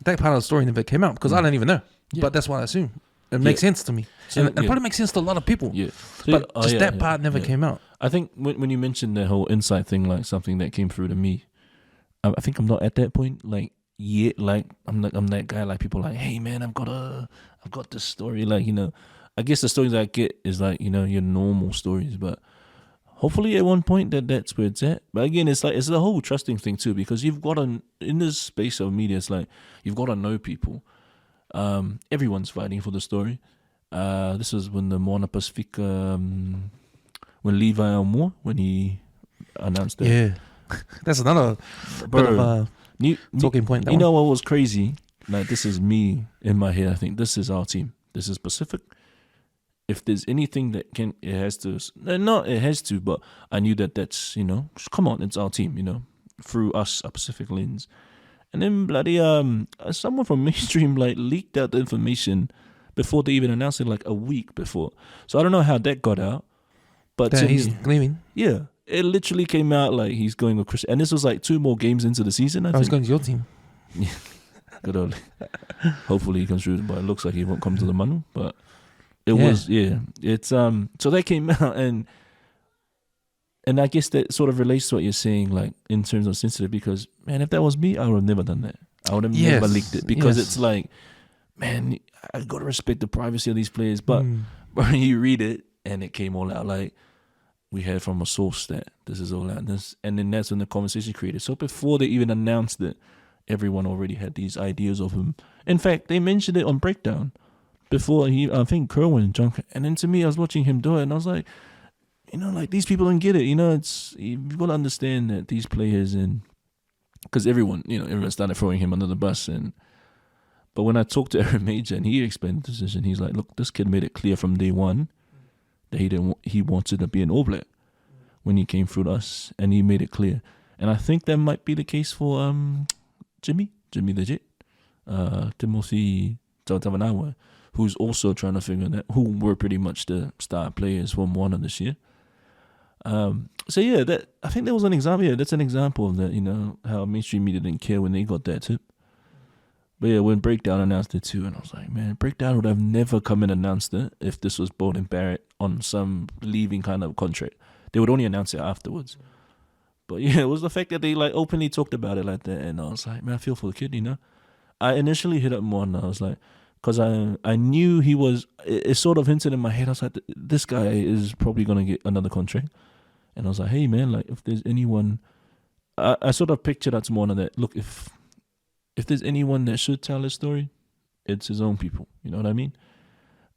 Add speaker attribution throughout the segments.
Speaker 1: that part of the story never came out because I don't even know.
Speaker 2: Yeah.
Speaker 1: But that's what I assume. It makes sense to me.
Speaker 2: So,
Speaker 1: and it probably makes sense to a lot of people.
Speaker 2: Yeah.
Speaker 1: But just that part never came out.
Speaker 2: I think when you mentioned the whole insight thing, like something that came through to me, I think I'm not at that point. Like yet, like I'm that guy. Like people are like, hey man, I've got this story. Like, you know, I guess the stories I get is like, you know, your normal stories, but hopefully at one point that's where it's at. But again, it's like it's the whole trusting thing too, because you've got to, in this space of media, it's like you've got to know people. Everyone's fighting for the story. This was when the Moana Pasifika, when Levi Aumua, when he announced that.
Speaker 1: Yeah, that's another bit of a talking point.
Speaker 2: You know what was crazy? Like, this is me in my head. I think this is our team. This is Pacific. If there's anything that it has to, but I knew that's, you know, come on, it's our team, you know, through us, a Pacific lens. And then bloody someone from mainstream like leaked out the information before they even announced it, like a week before. So I don't know how that got out. But
Speaker 1: that he's leaving.
Speaker 2: Yeah, it literally came out like he's going with Chris, and this was like 2 more games into the season. I think
Speaker 1: he's going to your team.
Speaker 2: Yeah, good old. Hopefully he comes through, but it looks like he won't come to the Manu. But it was It's so that came out, and I guess that sort of relates to what you're saying, like in terms of sensitive. Because man, if that was me, I would have never done that. I would have never leaked it, because it's like, man, I gotta respect the privacy of these players. But when you read it and it came all out, like we heard from a source that this is all out, and then that's when the conversation created. So before they even announced it, everyone already had these ideas of him. In fact, they mentioned it on Breakdown before I think Kerwin jumped. And then to me, I was watching him do it, and I was like, you know, like these people don't get it. You know, you've got to understand that these players, and because everyone started throwing him under the bus. But when I talked to Aaron Major and he explained the decision, he's like, look, this kid made it clear from day one that he wanted to be an All Black when he came through to us, and he made it clear. And I think that might be the case for Jimmy the Jet, Timothy Tautavanawa, who's also trying to figure that, who were pretty much the star players for Moana this year. So yeah, that I think that was an example. Yeah, that's an example of that. You know, how mainstream media didn't care when they got that tip. But yeah, when Breakdown announced it too, and I was like, man, Breakdown would have never come and announced it if this was Bolden Barrett on some leaving kind of contract. They would only announce it afterwards. But yeah, it was the fact that they like openly talked about it like that, and I was like, man, I feel for the kid, you know. I initially hit up Moana, I was like, because I knew he was, it sort of hinted in my head, I was like, this guy is probably going to get another contract. And I was like, hey man, like if there's anyone, I sort of pictured out to Moana that, look, if there's anyone that should tell his story, it's his own people. You know what I mean?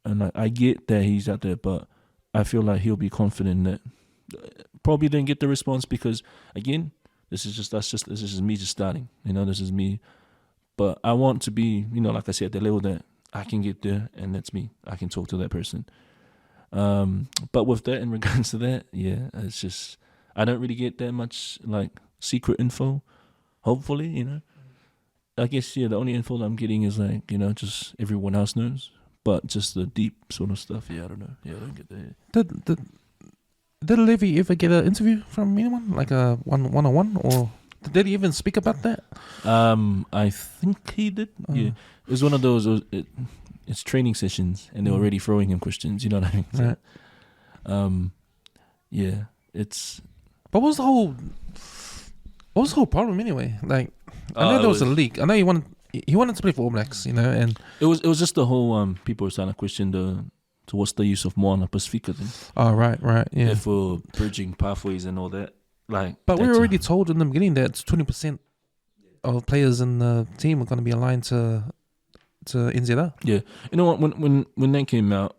Speaker 2: And like, I get that he's out there, but I feel like he'll be confident that probably didn't get the response because, again, this is me just starting. You know, this is me. But I want to be, you know, like I said, at the level that I can get there, and that's me. I can talk to that person. But with that, in regards to that, yeah, it's just, I don't really get that much like secret info. Hopefully, you know. I guess, yeah, the only info that I'm getting is like, you know, just everyone else knows. But just the deep sort of stuff, yeah, I don't know. Yeah, I don't get that.
Speaker 1: Did Levi ever get an interview from anyone, like a one-on-one, or did he even speak about that?
Speaker 2: I think he did. Yeah, it was one of those. It's training sessions, and they're already throwing him questions. You know what I mean?
Speaker 1: Right.
Speaker 2: Yeah, it's.
Speaker 1: But what was the whole problem anyway? Like, I know there was a leak. I know he wanted to play for All Blacks, you know, and
Speaker 2: it was just the whole people were trying to question to what's the use of Moana Pasifika thing.
Speaker 1: Oh, right, yeah.
Speaker 2: For bridging pathways and all that. Like,
Speaker 1: but we were already told in the beginning that 20% of players in the team are going to be aligned to NZR.
Speaker 2: Yeah, you know what? When that came out,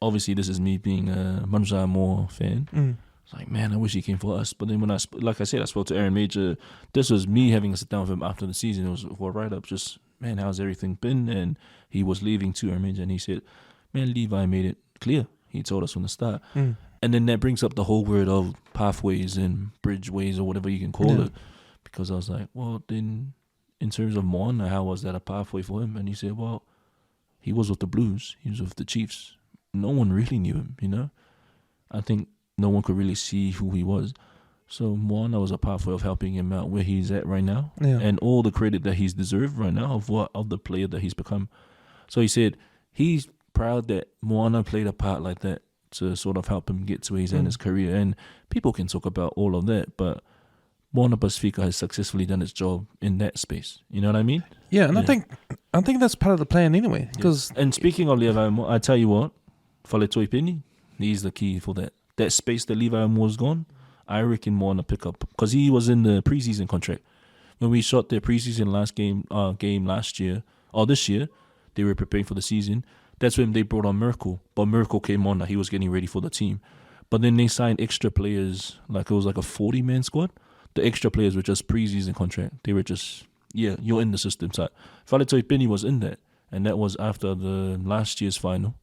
Speaker 2: obviously this is me being a Manjā Moore fan. It's like, man, I wish he came for us. But then when I spoke to Aaron Major. This was me having a sit down with him after the season. It was for a write up. Just, man, how's everything been? And he was leaving to Aaron Major, and he said, man, Levi made it clear. He told us from the start. And then that brings up the whole word of pathways and bridgeways or whatever you can call it. Because I was like, well, then in terms of Moana, how was that a pathway for him? And he said, well, he was with the Blues. He was with the Chiefs. No one really knew him, you know? I think no one could really see who he was. So Moana was a part of helping him out where he's at right now,
Speaker 1: and
Speaker 2: all the credit that he's deserved right now of the player that he's become. So he said he's proud that Moana played a part like that to sort of help him get to where he's at in his career. And people can talk about all of that, but Moana Pasifika has successfully done its job in that space. You know what I mean?
Speaker 1: Yeah, and I think that's part of the plan anyway. Because
Speaker 2: And speaking of Levi Aumua, I tell you what, Faletoi Penny, he's the key for that. That space that Levi Aumua was gone, I reckon Moana pick up. Because he was in the preseason contract. When we shot their preseason game last year, or this year, they were preparing for the season. That's when they brought on Merkel. But Merkel came on, he was getting ready for the team. But then they signed extra players, it was like a 40-man squad. The extra players were just preseason contract. They were just, you're in the system. So Faletoi Penny was in that. And that was after the last year's final,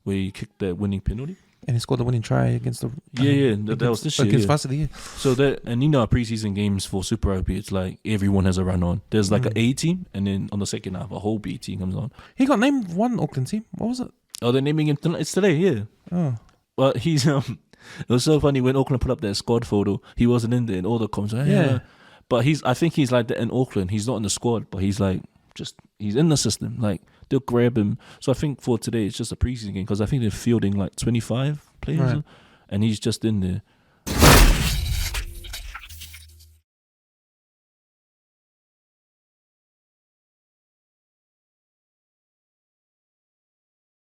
Speaker 2: where he kicked that winning penalty.
Speaker 1: And he scored the winning try against the...
Speaker 2: that was this year.
Speaker 1: Against Varsity,
Speaker 2: So that, and our preseason games for Super Rugby, it's like everyone has a run on. There's like an A team, and then on the second half, a whole B team comes on.
Speaker 1: He got named one Auckland team. What was it?
Speaker 2: Oh, they're naming him tonight. It's today, yeah.
Speaker 1: Oh.
Speaker 2: Well, he's it was so funny when Auckland put up their squad photo. He wasn't in there, and all the comments. But I think he's like that in Auckland. He's not in the squad, but he's like he's in the system. Like they'll grab him. So I think for today it's just a preseason game because I think they're fielding like 25 players,
Speaker 1: right.
Speaker 2: and he's just in there.